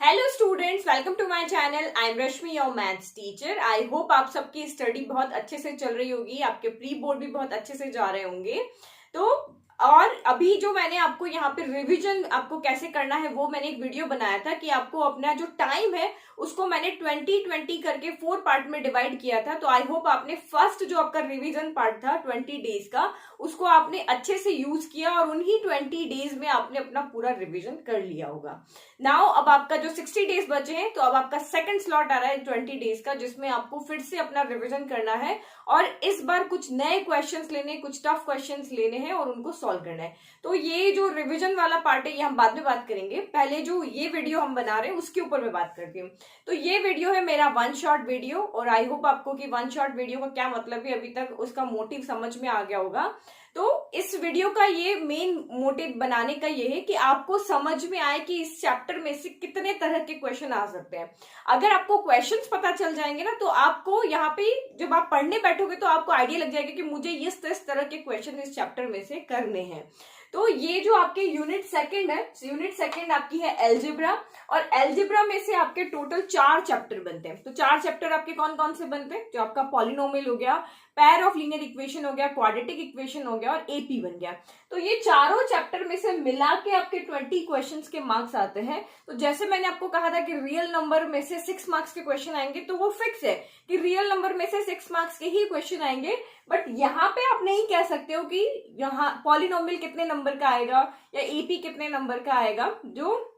Hello students, welcome to my channel. I am Rashmi, your maths teacher. I hope आप सबकी study बहुत अच्छे से चल रही होगी, आपके प्री बोर्ड भी बहुत अच्छे से जा रहे होंगे। तो और अभी जो मैंने आपको यहाँ पे रिवीजन आपको कैसे करना है वो मैंने एक वीडियो बनाया था कि आपको अपना जो टाइम है उसको मैंने 20-20 करके 4 पार्ट में डिवाइड किया था। तो आई होप आपने फर्स्ट जो आपका रिवीजन पार्ट था 20 डेज का उसको आपने अच्छे से यूज किया और उन्हीं 20 डेज में आपने अपना पूरा रिवीजन कर लिया होगा। नाउ अब आपका जो 60 डेज बचे हैं तो अब आपका सेकंड स्लॉट आ रहा है 20 डेज का, जिसमें आपको फिर से अपना रिवीजन करना है और इस बार कुछ नए क्वेश्चंस लेने, कुछ टफ क्वेश्चंस लेने हैं और उनको सॉल्व करना है। तो ये जो रिवीजन वाला पार्ट है ये हम बाद में बात करेंगे, पहले जो ये वीडियो हम बना रहे हैं उसके ऊपर मैं बात करती हूँ। तो ये वीडियो है मेरा वन शॉट वीडियो और आई होप आपको कि वन शॉट वीडियो का क्या मतलब है अभी तक उसका मोटिव समझ में आ गया होगा। तो इस वीडियो का ये मेन मोटिव बनाने का ये है कि आपको समझ में आए कि इस चैप्टर में से कितने तरह के क्वेश्चन आ सकते हैं। अगर आपको क्वेश्चंस पता चल जाएंगे ना तो आपको यहाँ पे जब आप पढ़ने बैठोगे तो आपको आइडिया लग जाएगा कि मुझे इस तरह के क्वेश्चन इस चैप्टर में से करने हैं। तो ये जो आपके यूनिट सेकंड है, यूनिट सेकंड आपकी है एल्जेब्रा और एल्जेब्रा में से आपके टोटल 4 चैप्टर बनते हैं। तो 4 चैप्टर आपके कौन कौन से बनते हैं? जो आपका पॉलिनोमियल हो गया, पेयर ऑफ लीनियर इक्वेशन हो गया, क्वाड्रेटिक इक्वेशन हो गया और एपी बन गया। तो ये चारों चैप्टर में से मिला के आपके 20 क्वेश्चंस के मार्क्स आते हैं। तो जैसे मैंने आपको कहा था कि रियल नंबर में से 6 मार्क्स के क्वेश्चन आएंगे, तो वो फिक्स है कि रियल नंबर में से 6 मार्क्स के ही क्वेश्चन आएंगे। बट यहाँ पे आप नहीं कह सकते हो कि यहाँ पॉलिनोमियल कितने नंबर का आएगा या एपी कितने नंबर का आएगा। जो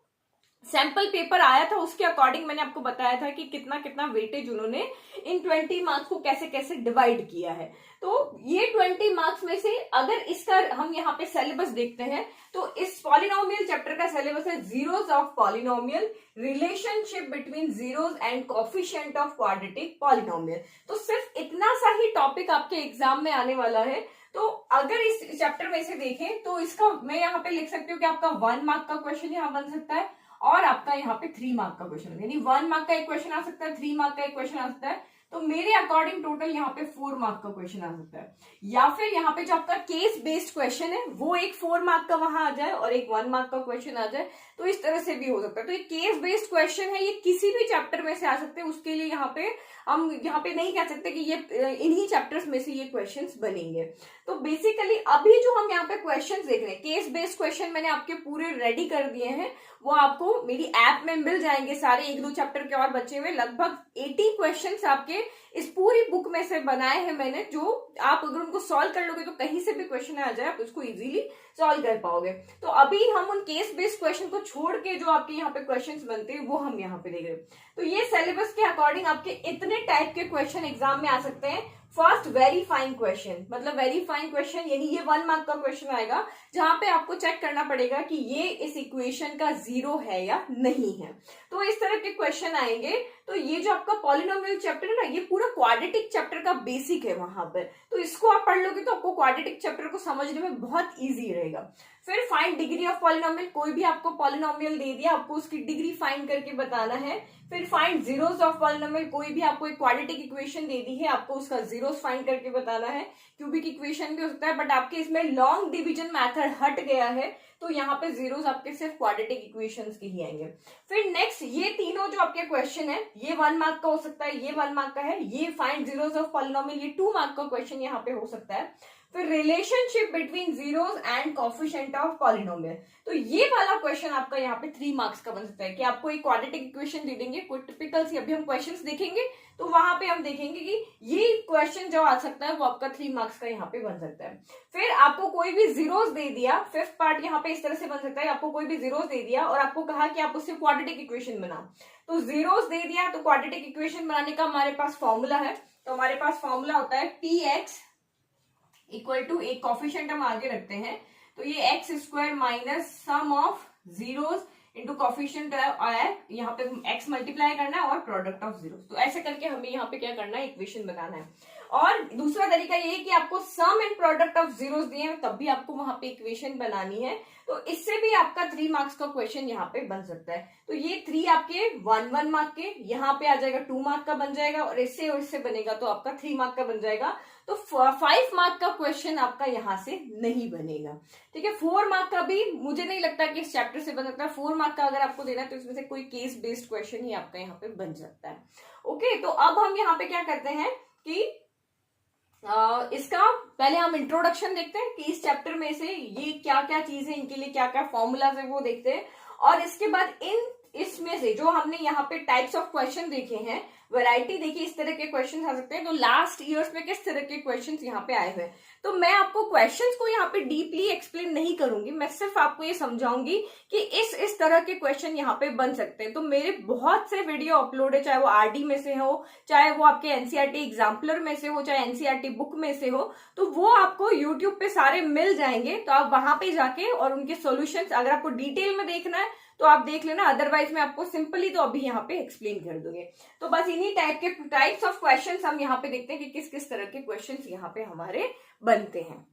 सैंपल पेपर आया था उसके अकॉर्डिंग मैंने आपको बताया था कि कितना कितना वेटेज उन्होंने इन 20 मार्क्स को कैसे कैसे डिवाइड किया है। तो ये 20 मार्क्स में से अगर इसका हम यहाँ पे सिलेबस देखते हैं तो इस पॉलिनोमियल चैप्टर का सिलेबस है zeros of polynomial, relationship between zeros and coefficient of quadratic polynomial. तो सिर्फ इतना सा ही टॉपिक आपके एग्जाम में आने वाला है। तो अगर इस चैप्टर में से देखें तो इसका मैं यहाँ पे लिख सकती हूँ कि आपका 1 मार्क का क्वेश्चन यहाँ बन सकता है और आपका यहाँ पे 3 मार्क का क्वेश्चन, यानी 1 मार्क का एक क्वेश्चन आ सकता है, 3 मार्क का एक क्वेश्चन आ सकता है। तो मेरे अकॉर्डिंग टोटल यहाँ पे 4 मार्क का क्वेश्चन आ सकता है। या फिर यहाँ पे जो आपका केस बेस्ड क्वेश्चन है वो एक 4 मार्क का वहां आ जाए और एक 1 मार्क का क्वेश्चन आ जाए। तो इस तरह से भी हो सकता है। तो ये केस बेस्ड क्वेश्चन है, ये किसी भी चैप्टर में से आ सकते हैं। उसके लिए यहाँ पे हम यहाँ पे नहीं कह सकते कि ये इन्हीं चैप्टर्स में से ये क्वेश्चंस बनेंगे। तो बेसिकली अभी जो हम यहाँ पे क्वेश्चंस देख रहे हैं, केस बेस्ड क्वेश्चन मैंने आपके पूरे रेडी कर दिए हैं, वो आपको मेरी ऐप में मिल जाएंगे सारे। 1-2 चैप्टर के और बचे हुए लगभग 80 क्वेश्चंस आपके इस पूरी बुक में से बनाए हैं मैंने, जो आप अगर उनको सॉल्व कर लोगे तो कहीं से भी क्वेश्चन आ जाए आप उसको इजीली सॉल्व कर पाओगे। तो अभी हम उन केस बेस्ड क्वेश्चन को छोड़ के जो आपके यहाँ पे क्वेश्चंस बनते हैं वो हम यहाँ पे देख रहे हैं। तो ये सिलेबस के अकॉर्डिंग आपके इतने टाइप के क्वेश्चन एग्जाम में आ सकते हैं। फर्स्ट वेरीफाइंग क्वेश्चन, मतलब वेरीफाइंग क्वेश्चन यानी ये 1 मार्क का क्वेश्चन आएगा जहां पे आपको चेक करना पड़ेगा कि ये इस इक्वेशन का जीरो है या नहीं है। तो इस तरह के क्वेश्चन आएंगे। तो ये जो आपका पॉलिनोमियल चैप्टर है ना, ये पूरा क्वाड्रेटिक चैप्टर का बेसिक है वहां पर। तो इसको आप पढ़ लोगे तो आपको क्वाड्रेटिक चैप्टर को समझने में बहुत ईजी रहेगा। फिर फाइंड डिग्री ऑफ पॉलिनोमियल, कोई भी आपको पॉलिनोमियल दे दिया, आपको उसकी डिग्री फाइंड करके बताना है। फिर फाइंड जीरोस ऑफ पॉलिनोमियल, कोई भी आपको एक क्वाड्रेटिक इक्वेशन दे दी है, आपको उसका जीरोस फाइंड करके बताना है। क्यूबिक इक्वेशन भी हो सकता है बट आपके इसमें लॉन्ग डिवीजन मेथड हट गया है, तो यहाँ पे जीरोस आपके सिर्फ क्वाड्रेटिक इक्वेशंस के ही आएंगे। फिर नेक्स्ट ये तीनों जो आपके क्वेश्चन है, ये 1 मार्क का हो सकता है, ये 1 मार्क का है। ये फाइंड जीरोस ऑफ पॉलिनोमियल, ये 2 मार्क का क्वेश्चन यहाँ पे हो सकता है। फिर relationship between zeros and coefficient of polynomial, तो ये वाला क्वेश्चन आपका यहाँ पे 3 मार्क्स का बन सकता है कि आपको एक क्वाड्रेटिक इक्वेशन दे देंगे, कोई टिपिकल सी, अभी हम क्वेश्चंस देखेंगे तो वहां पे हम देखेंगे कि ये क्वेश्चन जो आ सकता है वो आपका 3 मार्क्स का यहाँ पे बन सकता है। फिर आपको कोई भी जीरोस दे दिया, 5th पार्ट यहाँ पे इस तरह से बन सकता है, आपको कोई भी जीरोस दे दिया और आपको कहा कि आप उससे क्वाड्रेटिक इक्वेशन बनाओ। तो जीरोस दे दिया तो क्वाड्रेटिक इक्वेशन बनाने का हमारे पास फॉर्मूला है। तो हमारे पास फॉर्मूला होता है px इक्वल टू एक कोएफिशिएंट हम आगे रखते हैं, तो ये x square minus sum of zeros into coefficient आया, यहाँ पे एक्स मल्टीप्लाई करना है और प्रोडक्ट ऑफ जीरोस। तो ऐसे करके हमें यहाँ पे क्या करना है, इक्वेशन बनाना है। और दूसरा तरीका ये है कि आपको सम एंड प्रोडक्ट ऑफ जीरोस दिए हैं तब भी आपको वहां पे इक्वेशन बनानी है, तो इससे भी आपका 3 मार्क्स का क्वेश्चन यहाँ पे बन सकता है। तो ये 3 आपके 1 मार्क के, यहाँ पे आ जाएगा 2 मार्क का बन जाएगा, और इससे बनेगा तो आपका 3 मार्क का बन जाएगा। तो 5 मार्क का क्वेश्चन आपका यहाँ से नहीं बनेगा। ठीक है, 4 मार्क का भी मुझे नहीं लगता कि इस चैप्टर से बन सकता है। 4 मार्क का अगर आपको देना है तो इसमें से कोई केस बेस्ड क्वेश्चन ही आपका यहाँ पे बन सकता है। ओके, तो अब हम यहाँ पे क्या करते हैं कि इसका पहले हम इंट्रोडक्शन देखते हैं कि इस चैप्टर में से ये क्या क्या चीज है, इनके लिए क्या क्या फॉर्मूलाज है वो देखते हैं, और इसके बाद इसमें से जो हमने यहाँ पे टाइप्स ऑफ क्वेश्चन देखे हैं, वैरायटी देखी, इस तरह के क्वेश्चन आ सकते हैं। तो लास्ट ईयर्स में किस तरह के क्वेश्चंस यहाँ पे आए हुए हैं, तो मैं आपको क्वेश्चंस को यहाँ पे डीपली एक्सप्लेन नहीं करूंगी, मैं सिर्फ आपको ये समझाऊंगी कि इस तरह के क्वेश्चन यहाँ पे बन सकते हैं। तो मेरे बहुत से वीडियो अपलोड है, चाहे वो आरडी में से हो, चाहे वो आपके एनसीईआरटी एग्जाम्पलर में से हो, चाहे एनसीईआरटी बुक में से हो, तो वो आपको यूट्यूब पे सारे मिल जाएंगे। तो आप वहां पे जाके और उनके सोल्यूशन अगर आपको डिटेल में देखना है तो आप देख लेना, अदरवाइज मैं आपको सिंपली तो अभी यहाँ पे एक्सप्लेन कर दूंगी। तो बस इन्हीं टाइप्स ऑफ क्वेश्चंस हम यहाँ पे देखते हैं कि किस किस तरह के क्वेश्चंस यहाँ पे हमारे बनते हैं।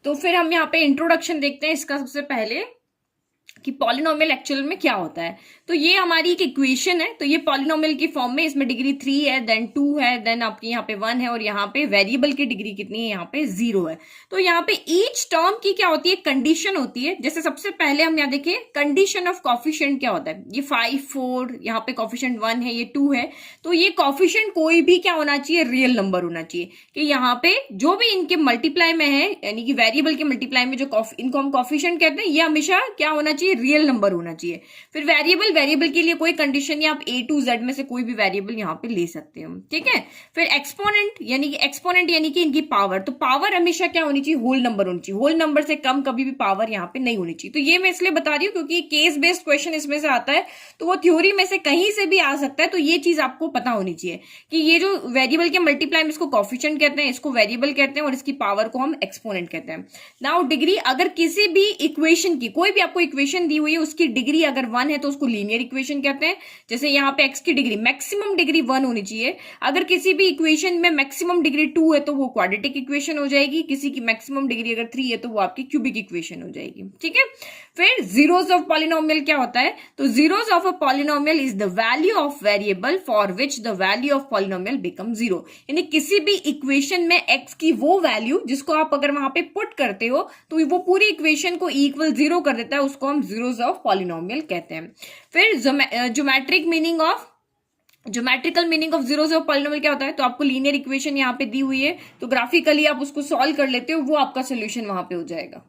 तो फिर हम यहाँ पे इंट्रोडक्शन देखते हैं इसका सबसे पहले कि पॉलिनोमियल एक्चुअल में क्या होता है। तो ये हमारी एक इक्वेशन है, तो ये पॉलिनोमियल की फॉर्म में, इसमें डिग्री 3 है, देन 2 है, देन आपकी यहाँ पे 1 है, और यहाँ पे वेरिएबल की डिग्री कितनी है, यहाँ पे 0 है। तो यहाँ पे ईच टर्म की क्या होती है, कंडीशन होती है। जैसे सबसे पहले हम यहाँ देखिए कंडीशन ऑफ कॉफिशिएंट क्या होता है, ये 5 4, यहाँ पे कॉफिशिएंट 1 है, ये 2 है। तो ये कॉफिशिएंट कोई भी क्या होना चाहिए, रियल नंबर होना चाहिए, कि यहाँ पे जो भी इनके मल्टीप्लाई में है, यानी कि वेरिएबल के मल्टीप्लाई में जो इनको हम कॉफिशिएंट कहते हैं, ये हमेशा क्या होना चाहिए, रियल नंबर होना चाहिए। फिर वेरिएबल के लिए कोई कंडीशन नहीं, आप A to Z में से कोई भी वेरिएबल यहाँ पे ले सकते हो। ठीक है, फिर एक्सपोनेंट यानी कि इनकी पावर, तो पावर हमेशा क्या होनी चाहिए, होल नंबर होनी चाहिए। होल नंबर से कम कभी भी पावर यहाँ पे नहीं होनी चाहिए। तो ये मैं इसलिए बता रही हूँ क्योंकि केस बेस्ड क्वेश्चन इसमें से आता है, तो वो थ्योरी में से कहीं से भी आ सकता है। तो ये चीज आपको पता होनी चाहिए कि ये जो वेरिएबल के मल्टीप्लाई में इसको कॉफिशिएंट कहते हैं, इसको वेरिएबल कहते हैं, और इसकी पावर को हम एक्सपोनेंट कहते हैं। नाउ डिग्री, अगर किसी भी इक्वेशन की, कोई भी आपको इक्वेशन दी हुई है, उसकी डिग्री अगर 1 है तो उसको लीनियर इक्वेशन कहते हैं। जैसे यहाँ पे x की डिग्री, मैक्सिमम डिग्री 1 होनी चाहिए। अगर किसी भी इक्वेशन में मैक्सिमम डिग्री 2 है तो वो क्वाड्रेटिक इक्वेशन हो जाएगी। किसी की मैक्सिमम डिग्री अगर 3 है तो वो आपकी क्यूबिक इक्वेशन हो जाएगी। ठीक है, फिर जीरोस ऑफ पॉलिनोमियल क्या होता है, तो zeros of a polynomial is the value of variable for which the value of polynomial become 0। यानी किसी भी इक्वेशन में x की वो वैल्यू जिसको आप अगर वहां पे पुट करते हो तो वो पूरी इक्वेशन को इक्वल 0 कर देता है, उसको हम जीरोस ऑफ पॉलिनोमियल कहते हैं। फिर geometrical meaning of zeros of polynomial क्या होता है, तो आपको लीनियर इक्वेशन यहाँ पे दी हुई है, तो ग्राफिकली आप उसको सॉल्व कर लेते हो, वो आपका सोल्यूशन वहां पे हो जाएगा।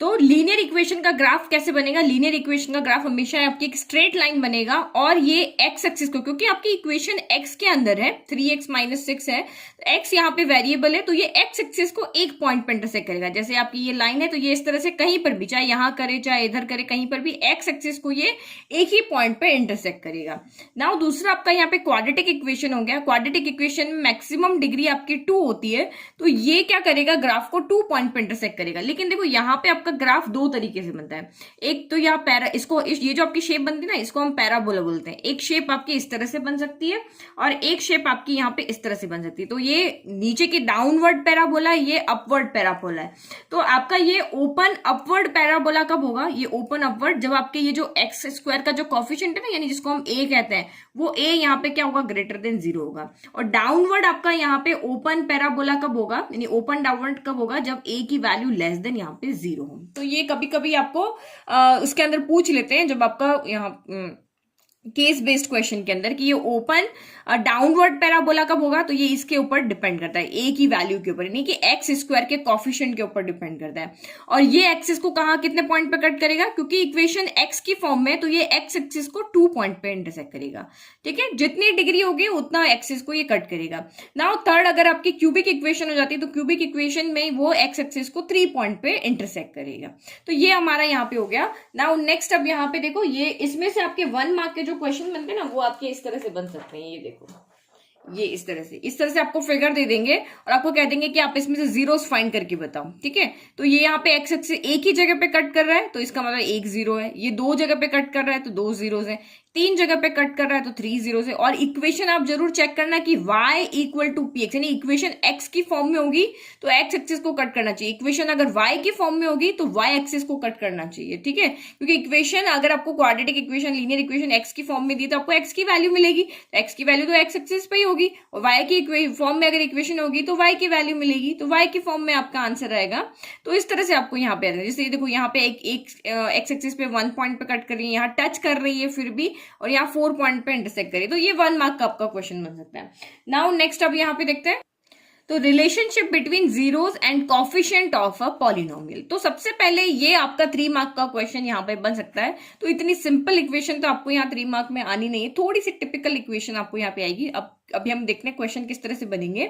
तो लीनियर इक्वेशन का ग्राफ कैसे बनेगा, लीनियर इक्वेशन का ग्राफ हमेशा आपकी एक स्ट्रेट लाइन बनेगा, और ये एक्स एक्सिस को, क्योंकि आपकी इक्वेशन एक्स के अंदर है, 3x - 6 है, एक्स यहाँ पे वेरिएबल है, तो ये एक्स एक्सिस को एक पॉइंट पे इंटरसेक्ट करेगा। जैसे आपकी ये लाइन है तो ये इस तरह से कहीं पर भी, चाहे यहां करे चाहे इधर करे, कहीं पर भी एक्स एक्सिस को ये एक ही पॉइंट पे इंटरसेक्ट करेगा। नाउ दूसरा आपका यहाँ पे क्वाड्रेटिक इक्वेशन हो गया। क्वाड्रेटिक इक्वेशन में मैक्सिमम डिग्री आपकी 2 होती है, तो ये क्या करेगा, ग्राफ को 2 पॉइंट पे इंटरसेक्ट करेगा। लेकिन देखो यहाँ पे आपका ग्राफ 2 तरीके से बनता है। एक तो यहाँ ये जो आपकी शेप बनती है ना, इसको हम पैराबोला बोलते हैं। एक शेप आपकी इस तरह से बन सकती है और एक शेप आपकी यहाँ पे इस तरह से बन सकती है। तो ये नीचे की डाउनवर्ड पैराबोला है, ये अपवर्ड पैराबोला है। तो आपका ये ओपन अपवर्ड पैराबोला कब होगा, ये ओपन अपवर्ड जब आपके ये जो एक्स स्क्वायर का जो कॉफिशिएंट है ना, यानी जिसको हम ए कहते हैं, वो ए यहाँ पे क्या होगा, ग्रेटर देन 0 होगा। और डाउनवर्ड आपका यहाँ पे ओपन पैराबोला कब होगा, यानी ओपन डाउनवर्ड कब होगा, जब ए की वैल्यू लेस देन यहाँ पे 0 हो। तो ये कभी कभी आपको उसके अंदर पूछ लेते हैं, जब आपका यहाँ केस बेस्ड क्वेश्चन के अंदर, कि ये ओपन डाउनवर्ड पैराबोला कब होगा, तो ये इसके ऊपर डिपेंड करता है, ए की वैल्यू के ऊपर, यानी कि एक्स स्क्वायर के कॉफिशिएंट के ऊपर डिपेंड करता है। और ये एक्सिस को कहाँ कितने पॉइंट पे कट करेगा, क्योंकि इक्वेशन एक्स की फॉर्म में, तो ये एक्स एक्सिस को 2 पॉइंट पे इंटरसेक्ट करेगा। ठीक है, जितनी डिग्री होगी उतना एक्सिस को ये कट करेगा। नाउ थर्ड, अगर आपकी क्यूबिक इक्वेशन हो जाती है तो क्यूबिक इक्वेशन में वो एक्स एक्सिस को 3 पॉइंट पे इंटरसेक्ट करेगा। तो ये हमारा यहाँ पे हो गया। नाउ नेक्स्ट, अब यहाँ पे देखो, ये इसमें से आपके 1 मार्क के जो क्वेश्चन बनते हैं ना, वो आपके इस तरह से बन सकते हैं। ये देखो, ये इस तरह से आपको फिगर दे देंगे और आपको कह देंगे कि आप इसमें से जीरोस फाइंड करके बताओ, ठीक है। तो ये यहाँ पे एक्स एक्सिस एक ही जगह पे कट कर रहा है तो इसका मतलब एक जीरो है, ये दो जगह पे कट कर रहा है तो दो जीरोस है, तीन जगह पे कट कर रहा है तो थ्री जीरोस है। और इक्वेशन आप जरूर चेक करना कि y equal to P X, यानी इक्वेशन x की फॉर्म में होगी तो x एक्सिस को कट करना चाहिए, इक्वेशन अगर y की फॉर्म में होगी तो y एक्सिस को कट करना चाहिए, ठीक है। क्योंकि इक्वेशन अगर आपको quadratic equation, linear equation x की फॉर्म में दी तो आपको x की वैल्यू मिलेगी, तो x की वैल्यू तो x एक्सिस पे ही होगी, और y की फॉर्म में अगर इक्वेशन होगी तो y की वैल्यू मिलेगी, तो y की फॉर्म में आपका आंसर आएगा। तो इस तरह से आपको यहाँ पे जैसे देखो यहाँ पे एक एक्स एक्सिस पे 1 पॉइंट पे कट कर रही है, यहाँ टच कर रही है फिर भी, और यहाँ 4 पॉइंट पे इंटरसेक्ट करिए, तो ये 1 मार्क का आपका क्वेश्चन बन सकता है। नाउ नेक्स्ट अब यहाँ पे देखते हैं तो relationship between zeros and coefficient of a polynomial. तो सबसे पहले ये आपका 3 मार्क का क्वेश्चन यहाँ पे बन सकता है। तो इतनी सिंपल इक्वेशन तो आपको यहाँ 3 मार्क में आनी नहीं है, थोड़ी सी टिपिकल इक्वेशन आपको यहाँ पे आएगी। अब अभी हम देखते हैं क्वेश्चन किस तरह से बनेंगे।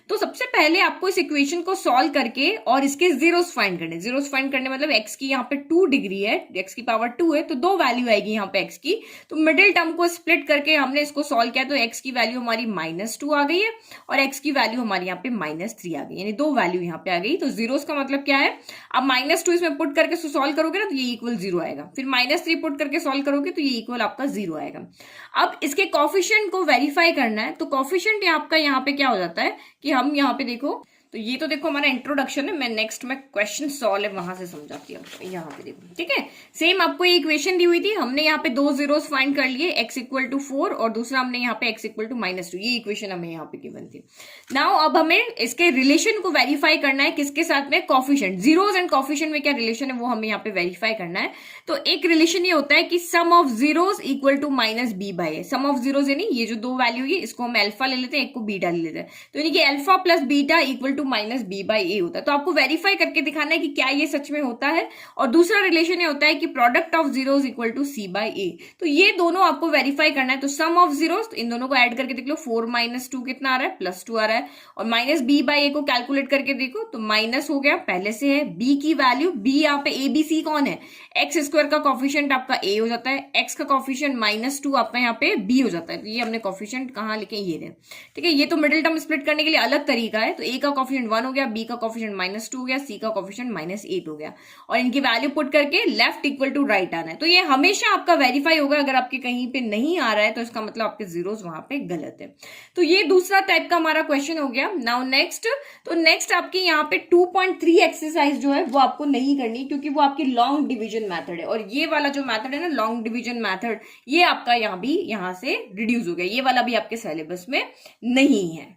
तो सबसे पहले आपको इस इक्वेशन को सॉल्व करके और इसके जीरोस फाइंड करने, जीरोस फाइंड करने मतलब एक्स की यहाँ पे 2 डिग्री है, एक्स की पावर 2 है तो 2 वैल्यू आएगी यहाँ पे एक्स की। तो मिडिल टर्म को स्प्लिट करके हमने इसको सॉल्व किया तो एक्स की वैल्यू हमारी -2 आ गई है और एक्स की वैल्यू हमारी यहाँ पे -3 आ गई, यानी 2 वैल्यू यहाँ पे आ गई। तो जीरोस का मतलब क्या है, अब -2 इसमें पुट करके सॉल्व करोगे ना तो ये इक्वल 0 आएगा, फिर -3 पुट करके सॉल्व करोगे तो ये इक्वल आपका 0 आएगा। अब इसके कॉफिशिएंट को वेरीफाई करना है, तो कॉफिशिएंट आपका यहाँ पे क्या हो जाता है कि हम यहाँ पे देखो, तो ये तो देखो हमारा इंट्रोडक्शन है, मैं नेक्स्ट में क्वेश्चन सॉल्व है वहां से समझाती हूँ। यहाँ पे देखो, ठीक है, सेम आपको ये इक्वेशन दी हुई थी, हमने यहाँ पे 2 जीरोस फाइंड कर लिए, x इक्वल टू 4 और दूसरा हमने यहाँ पे x इक्वल टू -2, ये इक्वेशन हमें यहाँ पे गिवन थी। नाउ अब हमें इसके रिलेशन को वेरीफाई करना है, किसके साथ में, कॉफिशिएंट, जीरोस एंड कॉफिशिएंट में क्या रिलेशन है वो हमें यहाँ पे वेरीफाई करना है। तो एक रिलेशन ये होता है कि sum of zeros equal to -b/a, sum of zeros यानी ये जो 2 वैल्यू है इसको हम अल्फा ले लेते हैं, एक को बीटा ले लेते हैं, तो यानी कि alpha plus beta equal to -b/a होता है। तो आपको वेरीफाई करके दिखाना है कि क्या ये सच में होता है। और दूसरा रिलेशन ये होता है कि product of zeros equal to c/a, तो ये दोनों आपको वेरीफाई करना है। तो सम ऑफ जीरोस, तो इन दोनों को ऐड करके देख लो, 4 - 2 कितना आ रहा है, +2 आ रहा है, और -b/a को कैलकुलेट करके देखो तो माइनस हो गया, पहले से है b की वैल्यू, b यहाँ पे abc कौन है, x² का कॉफिशिएंट आपका a हो जाता है, x का कॉफिशिएंट -2 आपका यहाँ पे b हो जाता है। तो ये हमने कॉफिशिएंट कहाँ लिखे, ये रहे, ठीक है। ये तो मिडिल टर्म स्प्लिट करने के लिए अलग तरीका है, तो a का कॉफिशिएंट 1 हो गया, b का कॉफिशिएंट -2 हो गया, c का कॉफिशिएंट -8 हो गया, और इनकी वैल्यू पुट करके लेफ्ट इक्वल टू राइट आना है। तो ये हमेशा आपका वेरीफाई होगा, अगर आपके कहीं पे नहीं आ रहा है तो इसका मतलब आपके जीरोस वहां पे गलत है। तो ये दूसरा टाइप का हमारा क्वेश्चन हो गया। नाउ नेक्स्ट, तो नेक्स्ट आपकी यहाँ पे 2.3 एक्सरसाइज जो है वो आपको नहीं करनी, क्योंकि वो आपकी लॉन्ग डिवीजन मेथड है, और ये वाला जो मेथड है ना लॉन्ग डिवीजन मेथड, ये आपका यहाँ से रिड्यूस हो गया, ये वाला भी आपके सिलेबस में नहीं है।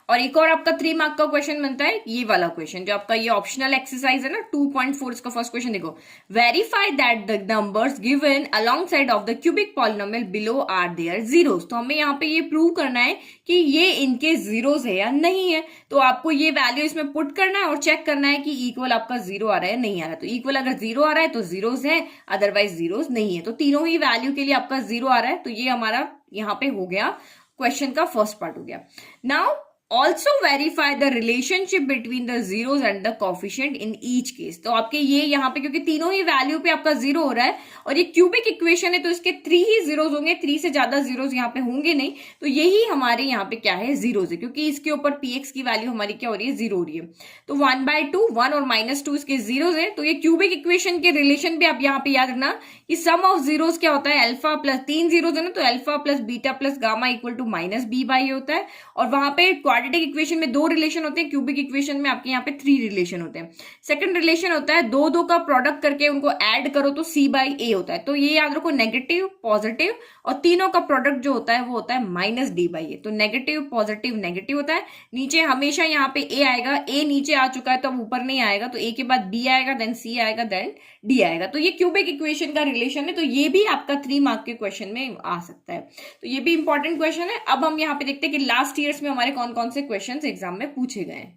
और एक और आपका 3 मार्क का क्वेश्चन बनता है, ये वाला क्वेश्चन जो आपका ये ऑप्शनल एक्सरसाइज है ना 2.4, इसका फर्स्ट क्वेश्चन देखो, verify that the numbers given along side of the cubic polynomial below are their zeros. तो हमें यहाँ पे ये प्रूव करना है कि ये इनके जीरोस है या नहीं है। तो आपको ये वैल्यू इसमें पुट करना है और चेक करना है कि इक्वल आपका 0 आ रहा है नहीं आ रहा है। तो इक्वल अगर 0 आ रहा है तो जीरोस है, अदरवाइज जीरोस नहीं है। तो तीनों ही वैल्यू के लिए आपका 0 आ रहा है, तो ये हमारा यहाँ पे हो गया, क्वेश्चन का फर्स्ट पार्ट हो गया। Now also verify the relationship between the zeros and the coefficient in each case। तो आपके ये यहाँ पे क्योंकि तीनों ही वैल्यू पे आपका 0 हो रहा है और ये क्यूबिक इक्वेशन है तो इसके 3 ही जीरोस होंगे, 3 से ज्यादा जीरोस यहाँ पे होंगे नहीं, तो यही हमारे यहाँ पे क्या है, जीरोस है, क्योंकि इसके ऊपर px की वैल्यू हमारी क्या हो रही है, 0 हो रही है। तो 1/2, 1 और -2 इसके जीरोस है। तो ये क्यूबिक इक्वेशन के रिलेशन पे आप यहाँ पे याद रखना कि सम ऑफ जीरोस क्या होता है, अल्फा प्लस 3 जीरोस है ना, तो alpha plus beta plus gamma equal to -b/a होता है। और वहां पे क्वाड्रेटिक इक्वेशन में 2 रिलेशन होते हैं, क्यूबिक इक्वेशन में आपके यहाँ पे 3 रिलेशन होते हैं। सेकंड रिलेशन होता है 2 का प्रोडक्ट करके उनको ऐड करो तो c/a होता है। तो ये याद रखो, नेगेटिव पॉजिटिव और तीनों का प्रोडक्ट जो होता है वो होता है -d/a। तो नेगेटिव पॉजिटिव नेगेटिव होता है, नीचे हमेशा यहाँ पे a आएगा, a नीचे आ चुका है तो अब ऊपर नहीं आएगा, तो a के बाद b आएगा, देन c आएगा, देन d आएगा। तो ये क्यूबिक इक्वेशन का रिलेशन है, तो ये भी आपका 3 मार्क के क्वेश्चन में आ सकता है। तो ये भी इंपॉर्टेंट क्वेश्चन है। अब हम यहाँ पे देखते हैं कि लास्ट ईयर्स में हमारे कौन कौन से क्वेश्चन एग्जाम में पूछे गए।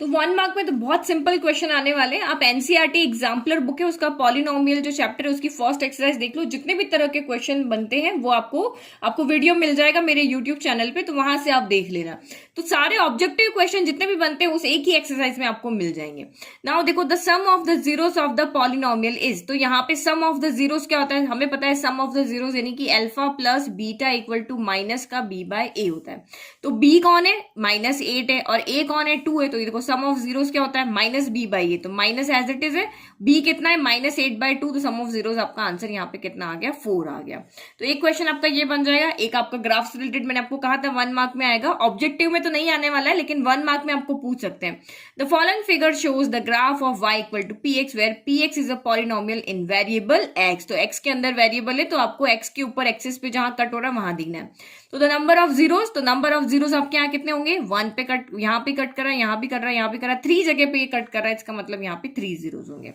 तो 1 मार्क में तो बहुत सिंपल क्वेश्चन आने वाले हैं। आप एनसीईआरटी एग्जाम्पलर बुक है उसका पॉलिनोमियल जो चैप्टर है उसकी फर्स्ट एक्सरसाइज देख लो। जितने भी तरह के क्वेश्चन बनते हैं वो आपको वीडियो मिल जाएगा मेरे यूट्यूब चैनल पे, तो वहां से आप देख लेना। तो सारे ऑब्जेक्टिव क्वेश्चन जितने भी बनते हैं उस एक ही एक्सरसाइज में आपको मिल जाएंगे। नाउ देखो, the sum of the zeros of the polynomial is, तो यहाँ पे सम ऑफ द जीरोस क्या होता है, हमें पता है सम ऑफ द जीरोस यानी कि alpha plus beta equal to minus का बी बाय ए होता है। तो बी कौन है, -8 है, और ए कौन है, 2 है। तो ये देखो सम ऑफ जीरोस क्या होता है, माइनस बी बाई ए, तो माइनस एज इट इज है। बी कितना है, -8/2, तो सम ऑफ जीरोस आपका आंसर यहाँ पे कितना आ गया, 4 आ गया। तो एक क्वेश्चन आपका ये बन जाएगा। एक आपका ग्राफ से रिलेटेड मैंने आपको कहा था 1 मार्क में आएगा, ऑब्जेक्टिव में तो नहीं आने वाला है लेकिन 1 मार्क में आपको पूछ सकते हैं। The following figure shows the graph of y equal to px where px is a polynomial in variable x। तो x के अंदर वेरिएबल है तो आपको x के ऊपर एक्सिस पे जहां कट हो रहा है वहां दिखना है। तो द नंबर ऑफ जीरोस, तो नंबर ऑफ जीरोस आपके यहाँ कितने होंगे, 1 पे कट, यहाँ पे कट कर रहा है, यहाँ भी कर रहा है, यहाँ भी कर रहा है, 3 जगह पे कट कर रहा है, इसका मतलब यहाँ पे 3 जीरोस होंगे।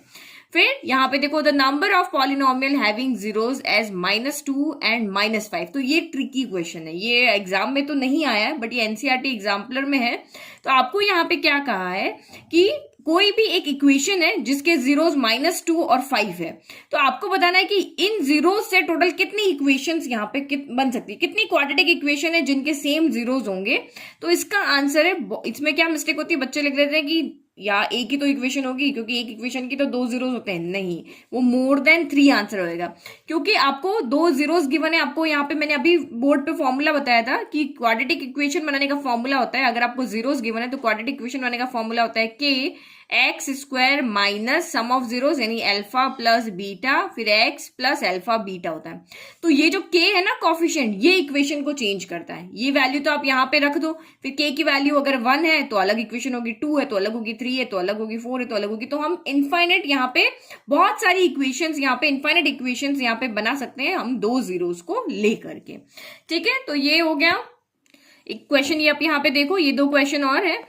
फिर यहाँ पे देखो, the number of polynomial having zeros as -2 and -5। तो ये ट्रिकी क्वेश्चन है, ये एग्जाम में तो नहीं आया है बट ये एनसीईआरटी एग्जाम्पलर में है। तो आपको यहाँ पे क्या कहा है कि कोई भी एक इक्वेशन है जिसके जीरोस -2 और 5 है, तो आपको बताना है कि इन जीरोस से टोटल कितनी इक्वेशंस यहाँ पे बन सकती है, कितनी क्वाड्रेटिक इक्वेशन है जिनके सेम जीरोस होंगे। तो इसका आंसर है, इसमें क्या मिस्टेक होती है, बच्चे लिख देते हैं कि या एक ही तो इक्वेशन होगी, क्योंकि एक इक्वेशन की तो 2 जीरोस होते हैं, नहीं, वो मोर देन 3 आंसर होएगा। क्योंकि आपको 2 जीरोस गिवन है, आपको यहाँ पे मैंने अभी बोर्ड पे फॉर्मूला बताया था कि क्वाड्रेटिक इक्वेशन बनाने का फॉर्मूला होता है, अगर आपको जीरोस गिवन है तो क्वाड्रेटिक इक्वेशन बनाने का फॉर्मूला होता है k x square minus sum of zeros यानी अल्फा प्लस बीटा, फिर एक्स प्लस अल्फा बीटा होता है। तो ये जो k है ना कोफिशिएंट, ये इक्वेशन को चेंज करता है। ये वैल्यू तो आप यहाँ पे रख दो, फिर k की वैल्यू अगर 1 है तो अलग इक्वेशन होगी, 2 है तो अलग होगी, 3 है तो अलग होगी, 4 है तो अलग होगी। तो हम इनफाइनाइट यहाँ पे बहुत सारी इक्वेशंस, यहाँ पे इनफाइनाइट इक्वेशंस यहाँ पे बना सकते हैं हम 2 जीरोस को लेकर के। ठीक है, तो ये हो गया एक क्वेश्चन। ये आप यहाँ पे देखो, ये 2 क्वेश्चन और है।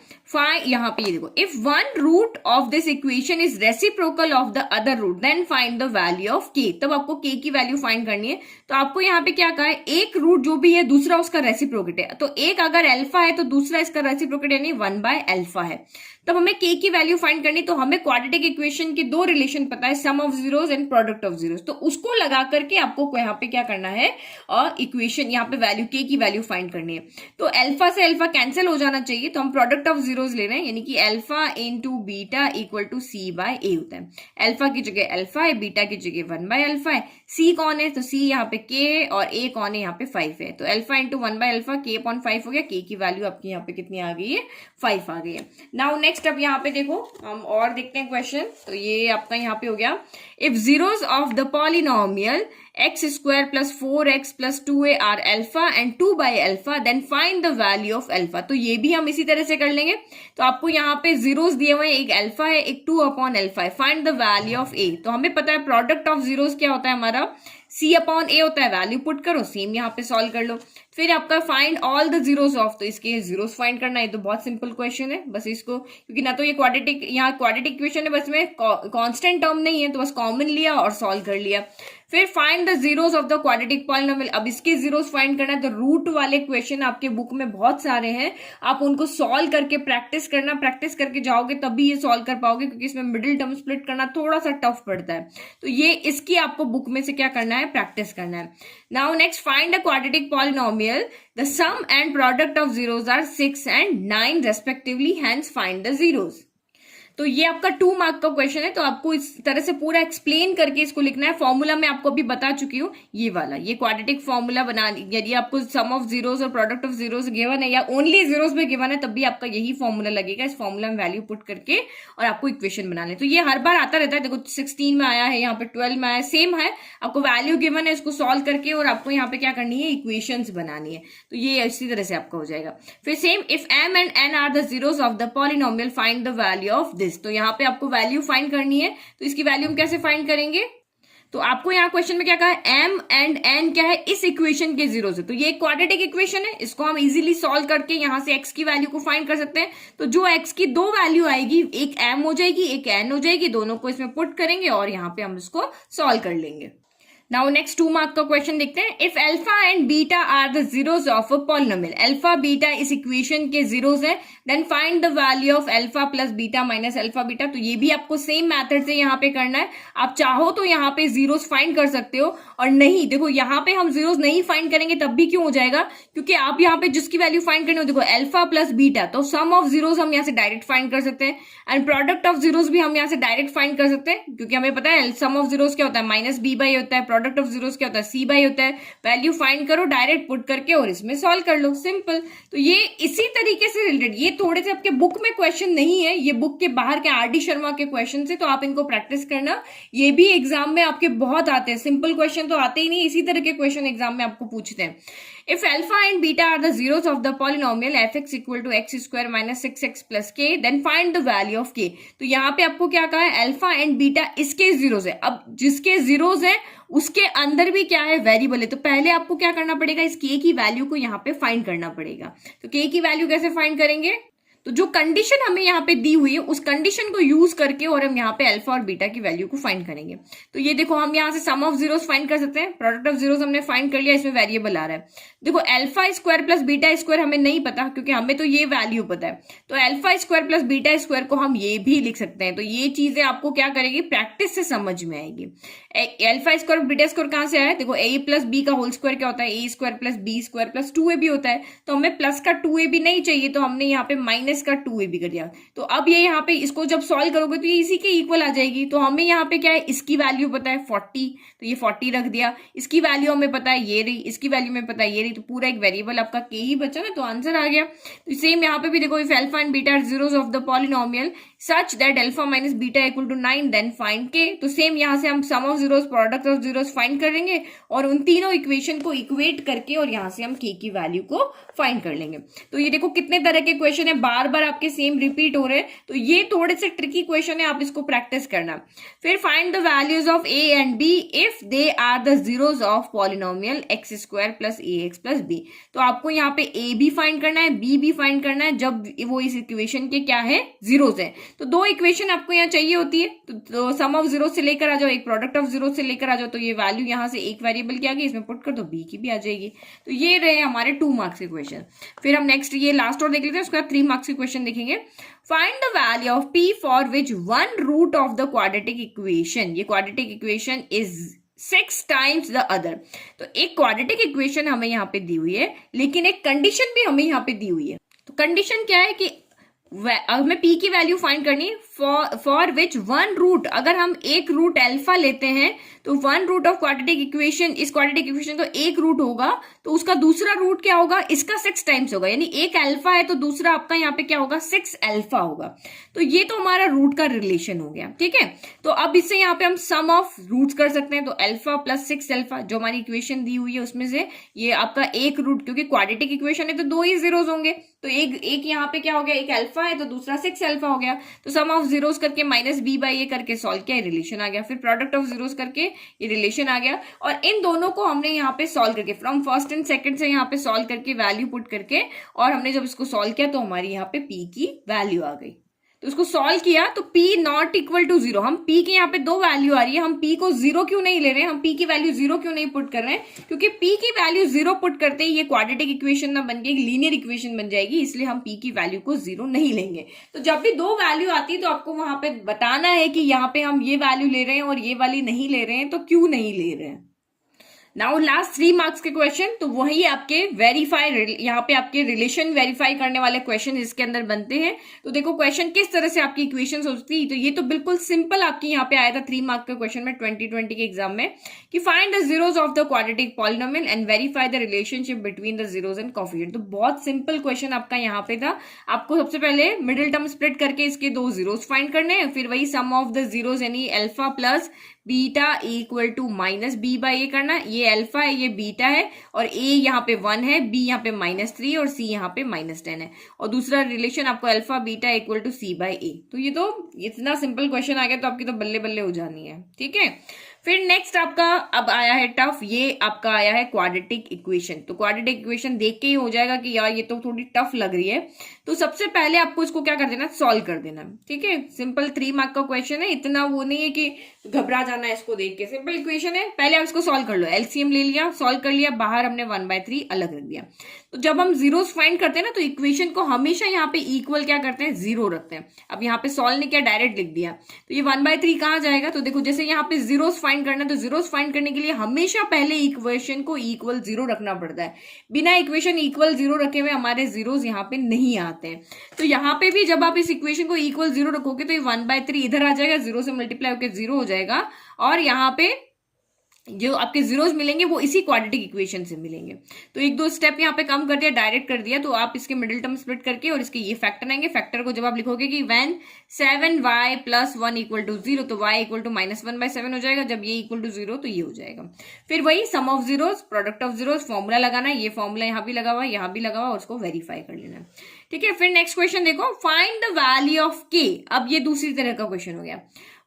यहाँ पे ये देखो, if one root of this equation is reciprocal of the other root then find the value of k। तब आपको k की वैल्यू फाइंड करनी है। तो आपको यहाँ पे क्या कहा है, एक रूट जो भी है दूसरा उसका रेसिप्रोकेट है। तो एक अगर अल्फा है तो दूसरा इसका रेसिप्रोकेट यानी 1/अल्फा है। तब हमें k की वैल्यू फाइंड करनी, तो हमें क्वाड्रेटिक इक्वेशन के 2 रिलेशन पता है, sum of zeros and product of zeros. तो उसको लगा करके आपको यहाँ पे क्या करना है, और इक्वेशन यहाँ पे वैल्यू k की वैल्यू फाइंड करनी है। तो अल्फा से अल्फा कैंसिल हो जाना चाहिए, तो हम प्रोडक्ट ऑफ जीरोस ले रहे हैं, यानी कि alpha into beta equal to c/a होता है। अल्फा की जगह अल्फा है, बीटा की जगह 1/अल्फा है। c कौन है, तो c यहाँ पे k है और a कौन है, यहाँ पे 5 है। तो अल्फा इंटू 1/अल्फा k/5 हो गया। k की वैल्यू आपकी यहाँ पे कितनी आ गई है, 5 आ गई है। नाउ नेक्स्ट अब यहाँ पे देखो, हम और देखते हैं क्वेश्चन। तो ये आपका यहाँ पे हो गया, if zeros of the polynomial x square plus 4x plus 2a are alpha and 2/अल्फा then find the value of alpha. तो ये भी हम इसी तरह से कर लेंगे। तो आपको यहाँ पे जीरोस दिए हुए हैं, एक अल्फा है, एक 2/अल्फा है। Find the value of a। तो हमें पता है प्रोडक्ट ऑफ जीरोस क्या होता है हमारा, c/a होता है। वैल्यू पुट करो, सेम यहाँ पे सॉल्व कर लो। फिर आपका find all the zeros of, तो इसके जीरोस फाइंड करना है। तो बहुत सिंपल क्वेश्चन है, बस इसको, क्योंकि ना तो ये क्वाड्रेटिक, यहाँ क्वाड्रेटिक इक्वेशन है, बस में कांस्टेंट टर्म नहीं है, तो बस कॉमन लिया और सॉल्व कर लिया। फिर find the zeros of the quadratic polynomial. अब इसके जीरोस फाइंड करना है, तो रूट वाले क्वेश्चन आपके बुक में बहुत सारे हैं, आप उनको सॉल्व करके प्रैक्टिस करना, प्रैक्टिस करके जाओगे तभी ये सॉल्व कर पाओगे, क्योंकि इसमें मिडिल टर्म स्प्लिट करना थोड़ा सा टफ पड़ता है। तो ये इसकी आपको बुक में से क्या करना है, प्रैक्टिस करना है। Now next, find a quadratic polynomial the sum and product of zeros are 6 and 9 respectively, hence find the zeros. तो ये आपका 2 मार्क का क्वेश्चन है, तो आपको इस तरह से पूरा एक्सप्लेन करके इसको लिखना है। फॉर्मूला मैं आपको अभी बता चुकी हूँ, ये वाला, ये क्वाड्रेटिक फॉर्मूला बना, यदि आपको सम ऑफ जीरोस और प्रोडक्ट ऑफ जीरोस गिवन है या ओनली जीरोस में गिवन है, तब भी आपका यही फॉर्मूला लगेगा। इस फॉर्मूला में वैल्यू पुट करके और आपको इक्वेशन बनाना है। तो ये हर बार आता रहता है, देखो 16 में आया है, यहाँ पे 12 में आया, सेम है। आपको वैल्यू गिवन है, इसको सॉल्व करके और आपको यहाँ पे क्या करनी है, इक्वेशंस बनानी है। तो ये इसी तरह से आपका हो जाएगा। फिर same, if m and n are the zeros of the polynomial find the value of this. तो यहाँ पे आपको वैल्यू फाइंड करनी है, तो इसकी वैल्यू हम कैसे फाइंड करेंगे, तो आपको यहाँ क्वेश्चन में क्या कहा है, m and n क्या है, इस इक्वेशन के जीरोस है। तो ये क्वाड्रेटिक इक्वेशन है, इसको हम इजीली सॉल्व करके यहाँ से x की वैल्यू को फाइंड कर सकते हैं। तो जो x की 2 वैल्यू आएगी, एक m हो जाएगी, एक n हो जाएगी, दोनों को इसमें पुट करेंगे और यहाँ पे हम इसको सॉल्व कर लेंगे। नाउ नेक्स्ट 2 मार्क का क्वेश्चन देखते हैं। If alpha and beta are the zeros of a polynomial, alpha beta इस इक्वेशन के जीरोस है, then find the value of alpha plus beta minus alpha beta. तो ये भी आपको सेम मेथड से यहाँ पे करना है। आप चाहो तो यहाँ पे जीरोस फाइंड कर सकते हो, और नहीं देखो यहाँ पे हम जीरोस नहीं फाइंड करेंगे तब भी क्यों हो जाएगा, क्योंकि आप यहाँ पे जिसकी वैल्यू फाइंड करनी हो, देखो अल्फा प्लस बीटा, तो सम ऑफ जीरोस हम यहाँ से डायरेक्ट फाइंड कर सकते हैं, एंड प्रोडक्ट ऑफ जीरोस भी हम यहाँ से डायरेक्ट फाइंड कर सकते हैं, क्योंकि हमें पता है सम ऑफ जीरोस क्या होता है, माइनस बी बाई होता है, प्रोडक्ट ऑफ जीरोस क्या होता है, सी बाई होता है। वैल्यू फाइंड करो, डायरेक्ट पुट करके और इसमें सॉल्व कर लो, सिंपल। तो ये इसी तरीके से रिलेटेड, ये थोड़े से आपके बुक में क्वेश्चन नहीं है, ये बुक के बाहर के आर डी शर्मा के क्वेश्चन से, तो आप इनको प्रैक्टिस करना। ये भी एग्जाम में आपके बहुत आते हैं, सिंपल क्वेश्चन तो आते ही नहीं, इसी तरह के क्वेश्चन एग्जाम में आपको पूछते हैं। If alpha and beta are the zeros of the polynomial fx equal to x square minus 6x plus k, then find the value of k। तो यहाँ पे आपको क्या कहा है, अल्फा एंड बीटा इसके जीरोस है। अब जिसके जीरोस है उसके अंदर भी क्या है, वेरिएबल है। तो पहले आपको क्या करना पड़ेगा, इस k की वैल्यू को यहाँ पे फाइंड करना पड़ेगा। तो k की वैल्यू कैसे फाइंड करेंगे, तो जो कंडीशन हमें यहाँ पे दी हुई है उस कंडीशन को यूज करके और हम यहाँ पे अल्फा और बीटा की वैल्यू को फाइंड करेंगे। तो ये देखो हम यहाँ से सम ऑफ जीरोस फाइंड कर सकते हैं, प्रोडक्ट ऑफ जीरोस हमने फाइंड कर लिया, इसमें वेरिएबल आ रहा है। देखो alpha square plus beta square हमें नहीं पता, क्योंकि हमें तो ये वैल्यू पता है। तो alpha square plus beta square को हम ये भी लिख सकते हैं। तो ये चीजें आपको क्या करेगी, प्रैक्टिस से समझ में आएगी। अल्फा स्क्वायर बीटा स्क्वायर कहां से आया, देखो ए प्लस बी का होल स्क्वायर क्या होता है, A square plus B square plus 2ab होता है। तो हमें प्लस का 2ab नहीं चाहिए, तो हमने यहाँ पे माइनस का 2ab कर दिया। तो अब ये यहाँ पे इसको जब सॉल्व करोगे तो ये इसी के इक्वल आ जाएगी। तो हमें यहाँ पे क्या है, इसकी वैल्यू पता है 40, तो ये 40 रख दिया। इसकी वैल्यू हमें पता है ये रही, इसकी वैल्यू में पता है ये रही, तो पूरा एक वेरिएबल आपका के ही बचा ना, तो आंसर आ गया। तो सेम यहाँ पे भी देखो, if alpha and beta are zeros of the polynomial such that alpha minus beta equal to 9, then find k. तो सेम यहाँ से हम sum of zeros, product of zeros find करेंगे और उन तीनों इक्वेशन को इक्वेट करके और यहाँ से हम के की वैल्यू को फाइंड कर लेंगे। तो ये देखो कितने तरह के क्वेश्चन है, बार बार आपके सेम रिपीट हो रहे हैं। तो ये थोड़े से ट्रिकी क्वेश्चन है, आप इसको प्रैक्टिस करना। फिर find the values of a and b if they are the zeros of polynomial x square plus a x plus b. तो आपको यहाँ पे ए भी फाइंड करना है, बी भी फाइंड करना है, जब वो इस इक्वेशन के क्या है, जीरोस है। तो दो इक्वेशन आपको यहाँ चाहिए होती है, तो सम ऑफ जीरो से लेकर आ जाओ, एक प्रोडक्ट ऑफ जीरो से लेकर आ जाओ। तो ये वैल्यू यहाँ से एक वेरिएबल की आ गई, इसमें पुट कर दो, बी की भी आ जाएगी। तो ये रहे हमारे 2 मार्क्स के क्वेश्चन। फिर हम नेक्स्ट ये लास्ट और देख लेते हैं, उसके बाद 3 मार्क्स के क्वेश्चन देखेंगे। Find the value of p for which one root of the quadratic equation, ये quadratic equation is 6 times the other. तो एक क्वाड्रेटिक इक्वेशन हमें यहाँ पे दी हुई है, लेकिन एक कंडीशन भी हमें यहाँ पे दी हुई है। तो कंडीशन क्या है कि हमें p की वैल्यू फाइंड करनी है फॉर विच वन रूट, अगर हम एक रूट अल्फा लेते हैं तो one root of quadratic equation, इस क्वाड्रेटिक इक्वेशन का एक रूट होगा तो उसका दूसरा रूट क्या होगा, इसका 6 टाइम्स होगा। यानी एक अल्फा है तो दूसरा आपका यहाँ पे क्या होगा, 6 अल्फा होगा। तो ये तो हमारा रूट का रिलेशन हो गया, ठीक है। तो अब इससे यहाँ पे हम सम ऑफ रूट्स कर सकते हैं। तो अल्फा प्लस 6 अल्फा जो हमारी इक्वेशन दी हुई है उसमें से ये आपका एक रूट, क्योंकि क्वाड्रेटिक इक्वेशन है तो 2 ही जीरोस होंगे, तो एक यहाँ पे क्या हो गया, एक अल्फा है तो दूसरा 6 अल्फा हो गया। तो सम ऑफ जीरोस करके माइनस बी बाई ए करके सॉल्व किया, रिलेशन आ गया। फिर प्रोडक्ट ऑफ जीरोस करके ये रिलेशन आ गया, और इन दोनों को हमने यहाँ पे सॉल्व करके फ्रॉम फर्स्ट एंड सेकंड से यहाँ पे सॉल्व करके वैल्यू पुट करके, और हमने जब इसको सॉल्व किया तो हमारी यहाँ पे p की वैल्यू आ गई। तो उसको सॉल्व किया तो p नॉट इक्वल टू 0, हम p के यहाँ पे 2 वैल्यू आ रही है, हम p को 0 क्यों नहीं ले रहे हैं, हम p की वैल्यू 0 क्यों नहीं पुट कर रहे हैं, क्योंकि p की वैल्यू 0 पुट करते ही ये क्वाड्रेटिक इक्वेशन ना बन के एक लीनियर इक्वेशन बन जाएगी, इसलिए हम p की वैल्यू को 0 नहीं लेंगे। तो जब भी 2 वैल्यू आती है तो आपको वहां पे बताना है कि यहाँ पे हम ये वैल्यू ले रहे हैं और ये वाली नहीं ले रहे हैं, तो क्यों नहीं ले रहे हैं। नाउ लास्ट 3 मार्क्स के क्वेश्चन, तो वही आपके वेरीफाई, यहाँ पे आपके रिलेशन वेरीफाई करने वाले क्वेश्चन इसके अंदर बनते हैं। तो देखो क्वेश्चन किस तरह से आपकी इक्वेशन होती है। तो ये तो बिल्कुल सिंपल आपकी यहाँ पे आया था 3 मार्क का क्वेश्चन में 2020 के एग्जाम में, कि find the zeros of the quadratic polynomial and verify the relationship between the zeros and coefficient. तो बहुत सिंपल क्वेश्चन आपका यहाँ पे था। आपको सबसे पहले मिडिल टर्म स्प्लिट करके इसके 2 जीरोस फाइंड करने हैं, फिर वही सम ऑफ द जीरोस यानी alpha plus beta equal to minus B by A करना। ये अल्फा है, ये बीटा है, और ए यहाँ पे 1 है, बी यहाँ पे -3 और सी यहाँ पे -10 है। और दूसरा रिलेशन आपको alpha beta equal to C by A. तो ये तो इतना सिंपल क्वेश्चन आ गया तो आपकी तो बल्ले बल्ले हो जानी है, ठीक है। फिर नेक्स्ट आपका अब आया है टफ, ये आपका आया है क्वाड्रेटिक इक्वेशन। तो क्वाड्रेटिक इक्वेशन देख के ही हो जाएगा कि यार ये तो थोड़ी टफ लग रही है। तो सबसे पहले आपको इसको क्या कर देना, सॉल्व कर देना। ठीक है, सिंपल 3 मार्क का क्वेश्चन है, इतना वो नहीं है कि घबरा जाना है इसको देख के। सिंपल इक्वेशन है, पहले आप इसको सॉल्व कर लो। एलसीएम ले लिया, सॉल्व कर लिया, बाहर हमने 1/3 अलग रख दिया। तो जब हम जीरोस फाइंड करते हैं ना, तो इक्वेशन को हमेशा यहाँ पे इक्वल क्या करते हैं, 0 रखते हैं। अब यहाँ पे सॉल्व नहीं किया, डायरेक्ट लिख दिया, तो ये 1/3 कहाँ जाएगा। तो देखो जैसे यहाँ पे जीरोस फाइंड करना है, तो जीरोस फाइंड करने के लिए हमेशा पहले इक्वेशन को इक्वल 0 रखना पड़ता है। बिना इक्वेशन इक्वल 0 रखे हुए हमारे जीरोस यहाँ पे नहीं आते हैं। तो यहाँ पे भी जब आप इस इक्वेशन को इक्वल 0 रखोगे तो ये 1/3 इधर आ जाएगा, 0 से मल्टीप्लाई होकर 0 हो जाएगा, और यहाँ पे जो आपके जीरोस मिलेंगे वो इसी क्वाड्रेटिक इक्वेशन से मिलेंगे। तो एक दो स्टेप यहाँ पे कम कर दिया, डायरेक्ट कर दिया। तो आप इसके मिडिल टर्म स्प्लिट करके और इसके ये फैक्टर आएंगे। फैक्टर को जब आप लिखोगे कि व्हेन 7y + 1 = 0, तो y = -1/7 हो जाएगा। जब ये इक्वल टू 0 तो ये हो जाएगा। फिर वही sum of zeros, product of zeros, formula लगाना है। ये फॉर्मूला यहाँ भी लगा हुआ है, यहाँ भी लगा हुआ और उसको वेरीफाई कर लेना है। ठीक है, फिर नेक्स्ट क्वेश्चन देखो, find the value of k। अब ये दूसरी तरह का क्वेश्चन हो गया।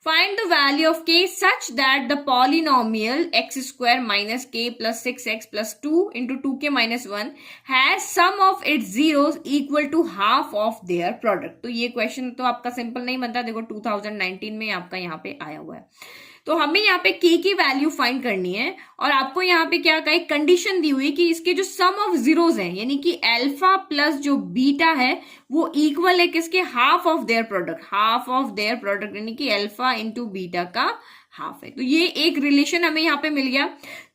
Find the value of k such that the polynomial x² - k + 6x + 2 × 2k - 1 has sum of its zeros equal to half of their product। तो ये क्वेश्चन तो आपका सिंपल नहीं बनता। देखो 2019 में आपका यहाँ पे आया हुआ है। तो हमें यहाँ पे k की वैल्यू फाइंड करनी है, और आपको यहाँ पे क्या का एक कंडीशन दी हुई कि इसके जो सम ऑफ जीरोस है, यानी कि अल्फा प्लस जो बीटा है वो इक्वल है किसके, half of their product. Half of their product यानी कि अल्फा इंटू बीटा का हाफ है। तो ये एक रिलेशन हमें यहाँ पे मिल गया।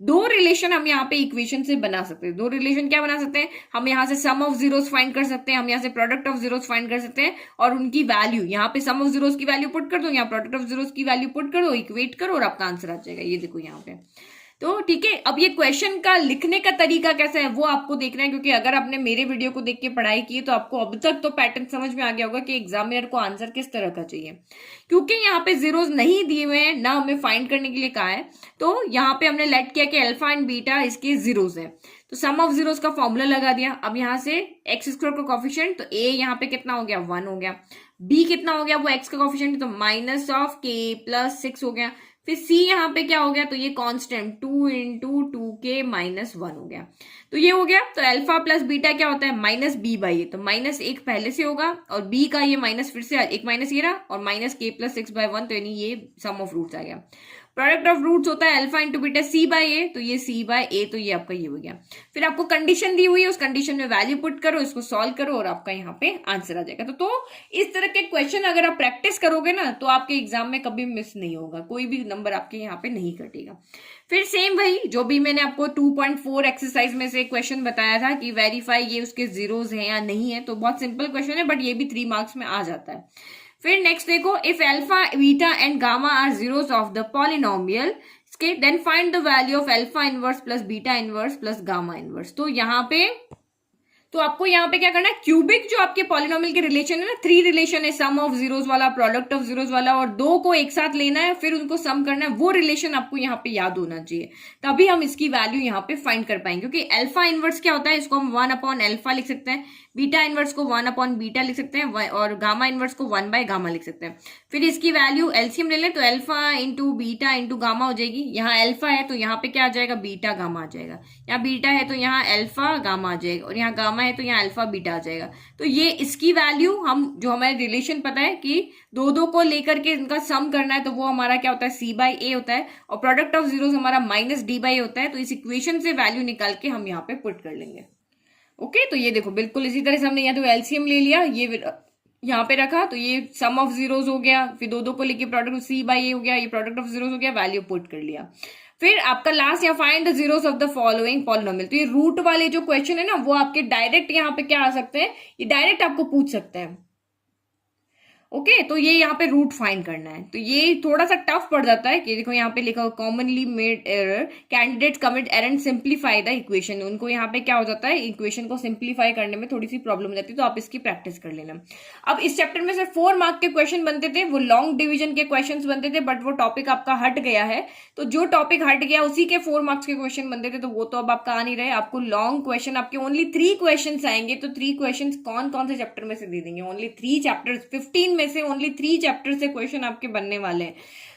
दो रिलेशन हम यहाँ पे इक्वेशन से बना सकते हैं। दो रिलेशन क्या बना सकते हैं, हम यहाँ से सम ऑफ जीरोस फाइंड कर सकते हैं, हम यहाँ से प्रोडक्ट ऑफ जीरोस फाइंड कर सकते हैं, और उनकी वैल्यू यहाँ पे सम ऑफ जीरोस की वैल्यू पुट कर दो, यहाँ प्रोडक्ट ऑफ जीरोस की वैल्यू पुट कर दो, इक्वेट करो और आपका आंसर आ जाएगा। ये देखो यहाँ पे। तो ठीक है, अब ये क्वेश्चन का लिखने का तरीका कैसा है वो आपको देखना है, क्योंकि अगर आपने मेरे वीडियो को देख के पढ़ाई की है तो आपको अब तक तो पैटर्न समझ में आ गया होगा कि एग्जामिनर को आंसर किस तरह का चाहिए। क्योंकि यहाँ पे जीरोस नहीं दिए हुए हैं, ना हमें फाइंड करने के लिए कहा है, तो यहाँ पे हमने लेट किया कि अल्फा एंड बीटा इसके जीरोस है। तो सम ऑफ जीरोस का फॉर्मूला लगा दिया। अब यहाँ से x² का कोफिशिएंट, तो a यहाँ पे कितना हो गया, 1 हो गया। b कितना हो गया, वो x का कोफिशिएंट, तो -k + 6 हो गया। फिर c यहाँ पे क्या हो गया, तो ये कांस्टेंट 2 × 2k - 1 हो गया। तो ये हो गया। तो अल्फा प्लस बीटा क्या होता है, -b/a। तो -1 पहले से होगा, और b का ये माइनस फिर से एक माइनस ये रहा, और -k + 6/1, तो यानी ये सम ऑफ रूट्स आ गया। प्रोडक्ट ऑफ रूट्स होता है अल्फा इंटू बीटा c/a, तो ये c/a, तो ये आपका ये हो गया। फिर आपको कंडीशन दी हुई है, उस कंडीशन में वैल्यू पुट करो, इसको सॉल्व करो, और आपका यहाँ पे आंसर आ जाएगा। तो इस तरह के क्वेश्चन अगर आप प्रैक्टिस करोगे ना, तो आपके एग्जाम में कभी मिस नहीं होगा, कोई भी नंबर आपके यहाँ पे नहीं कटेगा। फिर सेम वही जो भी मैंने आपको 2.4 एक्सरसाइज में से क्वेश्चन बताया था कि वेरीफाई ये उसके जीरोस हैं या नहीं है। तो बहुत सिंपल क्वेश्चन है, बट ये भी 3 मार्क्स में आ जाता है। फिर नेक्स्ट देखो, if alpha, beta and gamma are zeros of the polynomial, then find the value of alpha inverse plus beta inverse plus gamma inverse. तो यहाँ पे तो आपको यहाँ पे क्या करना है, क्यूबिक जो आपके पॉलिनोमियल के रिलेशन है ना, 3 रिलेशन है, सम ऑफ जीरोस वाला, प्रोडक्ट ऑफ जीरोस वाला, और 2 को एक साथ लेना है, फिर उनको सम करना है। वो रिलेशन आपको यहाँ पे याद होना चाहिए, तभी हम इसकी वैल्यू यहाँ पे फाइंड कर पाएंगे। क्योंकि अल्फा इनवर्स क्या होता है, इसको हम 1/अल्फा लिख सकते हैं, बीटा इनवर्स को 1/बीटा लिख सकते हैं, और गामा इनवर्स को 1/गामा लिख सकते हैं। फिर इसकी वैल्यू एलसीएम ले लें, तो alpha into beta into gamma हो जाएगी। यहाँ अल्फा है तो यहाँ पे क्या आ जाएगा, बीटा गामा आ जाएगा। यहाँ बीटा है तो यहाँ अल्फा गामा आ जाएगा, और यहाँ गामा है तो यहाँ अल्फा बीटा आ जाएगा। तो ये इसकी वैल्यू हम, जो हमारे रिलेशन पता है कि 2 को लेकर के इनका सम करना है, तो वो हमारा क्या होता है, c/a होता है, और प्रोडक्ट ऑफ जीरोस हमारा -d/a होता है। तो इस इक्वेशन से वैल्यू निकाल के हम यहाँ पे पुट कर लेंगे। ओके, तो ये देखो बिल्कुल इसी तरह से हमने या तो एलसीएम ले लिया, ये यहाँ पे रखा, तो ये सम ऑफ जीरोस हो गया, फिर 2 को लेके प्रोडक्ट c/a हो गया, ये प्रोडक्ट ऑफ जीरोस हो गया, वैल्यू पुट कर लिया। फिर आपका लास्ट यहाँ find the zeros of the following polynomial. तो ये रूट वाले जो क्वेश्चन है ना, वो आपके डायरेक्ट यहाँ पे क्या आ सकते हैं, ये डायरेक्ट आपको पूछ सकते हैं। ओके, तो ये यहाँ पे रूट फाइंड करना है, तो ये थोड़ा सा टफ पड़ जाता है। कि देखो यहाँ पे लिखा commonly made error, candidates commit error and simplify the equation. उनको यहाँ पे क्या हो जाता है, इक्वेशन को सिंप्लीफाई करने में थोड़ी सी प्रॉब्लम हो जाती है, तो आप इसकी प्रैक्टिस कर लेना। अब इस चैप्टर में से 4 मार्क के क्वेश्चन बनते थे, वो लॉन्ग डिविजन के क्वेश्चन बनते थे, बट वो टॉपिक आपका हट गया है। तो जो टॉपिक हट गया उसी के 4 मार्क्स के क्वेश्चन बनते थे, तो वो तो अब आपका आ नहीं रहे। आपको लॉन्ग क्वेश्चन आपके ओनली 3 क्वेश्चन आएंगे। तो 3 क्वेश्चन कौन कौन से चैप्टर में से दे देंगे, ओनली 3 चैप्टर्स, 15 में से ओनली 3 चैप्टर से क्वेश्चन आपके बनने वाले हैं।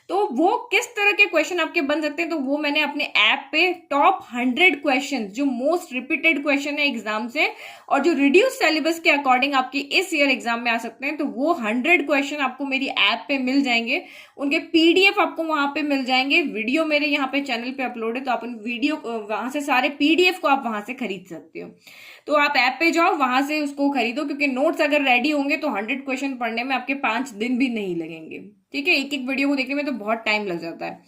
तो वो किस तरह के क्वेश्चन आपके बन सकते हैं, तो वो मैंने अपने ऐप पे टॉप 100 क्वेश्चन जो मोस्ट रिपीटेड क्वेश्चन है एग्जाम से और जो रिड्यूस सिलेबस के अकॉर्डिंग आपके इस ईयर एग्जाम में आ सकते हैं, तो वो 100 क्वेश्चन आपको मेरी ऐप पे मिल जाएंगे। उनके पीडीएफ आपको वहां पे मिल जाएंगे। वीडियो मेरे यहाँ पे चैनल पे अपलोड है, तो आप उन वीडियो वहां से सारे पीडीएफ को आप वहां से खरीद सकते हो। तो आप ऐप पे जाओ, वहां से उसको खरीदो, क्योंकि नोट्स अगर रेडी होंगे तो 100 क्वेश्चन पढ़ने में आपके 5 दिन भी नहीं लगेंगे। ठीक है, एक एक वीडियो को देखने में तो बहुत टाइम लग जाता है।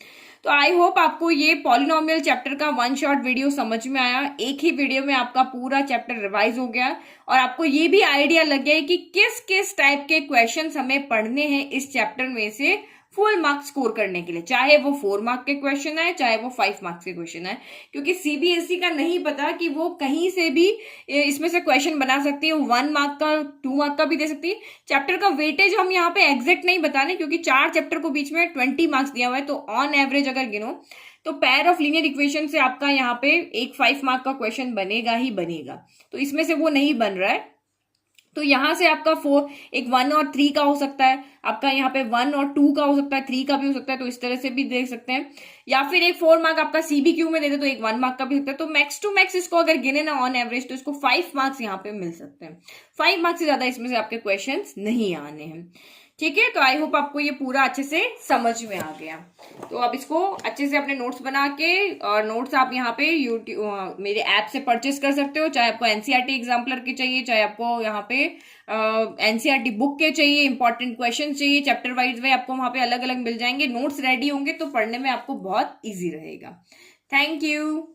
तो आई होप आपको ये पॉलिनोमियल चैप्टर का 1 शॉर्ट वीडियो समझ में आया। एक ही वीडियो में आपका पूरा चैप्टर रिवाइज हो गया और आपको ये भी आइडिया लग गया कि किस किस टाइप के क्वेश्चंस हमें पढ़ने हैं इस चैप्टर में से फुल मार्क्स स्कोर करने के लिए, चाहे वो 4 मार्क के क्वेश्चन है चाहे वो 5 मार्क्स के क्वेश्चन है। क्योंकि सीबीएसई का नहीं पता कि वो कहीं से भी इसमें से क्वेश्चन बना सकती है, 1 मार्क का 2 मार्क का भी दे सकती है। चैप्टर का वेटेज हम यहाँ पे एग्जैक्ट नहीं बता रहे, क्योंकि 4 चैप्टर को बीच में 20 मार्क्स दिया हुआ है। तो ऑन एवरेज अगर गिनो तो पेयर ऑफ लीनियर इक्वेशन से आपका यहाँ पे एक 5 मार्क का क्वेश्चन बनेगा ही बनेगा, तो इसमें से वो नहीं बन रहा है। तो यहां से आपका 4 एक 1 और 3 का हो सकता है, आपका यहाँ पे 1 और 2 का हो सकता है, 3 का भी हो सकता है। तो इस तरह से भी देख सकते हैं, या फिर एक 4 मार्क आपका सीबीक्यू में दे दे तो एक 1 मार्क का भी सकता है। तो मैक्स टू मैक्स इसको अगर गिने ना ऑन एवरेज तो इसको 5 मार्क्स यहाँ पे मिल सकते हैं। 5 मार्क्स से ज्यादा इसमें से आपके क्वेश्चन नहीं आने हैं। ठीक है, तो आई होप आपको ये पूरा अच्छे से समझ में आ गया। तो आप इसको अच्छे से अपने नोट्स बना के, और नोट्स आप यहाँ पे यूट्यूब मेरे ऐप से परचेस कर सकते हो, चाहे आपको एनसीईआरटी एग्जाम्पलर के चाहिए, चाहे आपको यहाँ पे एनसीईआरटी बुक के चाहिए, इंपॉर्टेंट क्वेश्चन चाहिए, चैप्टर वाइज वे आपको वहां पे अलग अलग मिल जाएंगे। नोट्स रेडी होंगे तो पढ़ने में आपको बहुत ईजी रहेगा। Thank you.